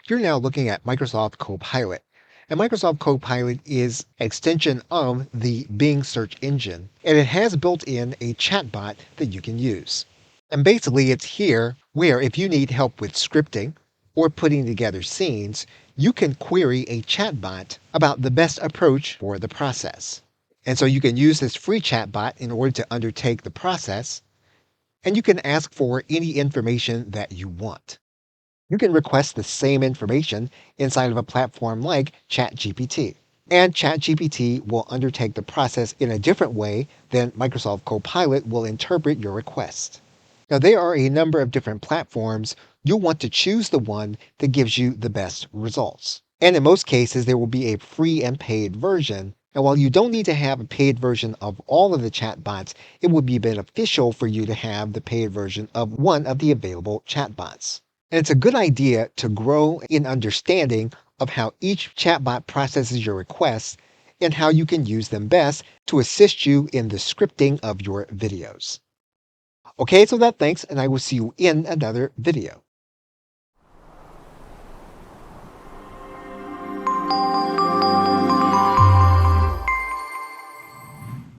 You're now looking at Microsoft Copilot. And Microsoft Copilot is an extension of the Bing search engine, and it has built in a chatbot that you can use. And basically, it's here where if you need help with scripting or putting together scenes, you can query a chatbot about the best approach for the process. And so you can use this free chatbot in order to undertake the process, and you can ask for any information that you want. You can request the same information inside of a platform like ChatGPT. And ChatGPT will undertake the process in a different way than Microsoft Copilot will interpret your request. Now, there are a number of different platforms. You'll want to choose the one that gives you the best results. And in most cases, there will be a free and paid version. And while you don't need to have a paid version of all of the chatbots, it would be beneficial for you to have the paid version of one of the available chatbots. And it's a good idea to grow in understanding of how each chatbot processes your requests and how you can use them best to assist you in the scripting of your videos. Okay, so thanks, and I will see you in another video.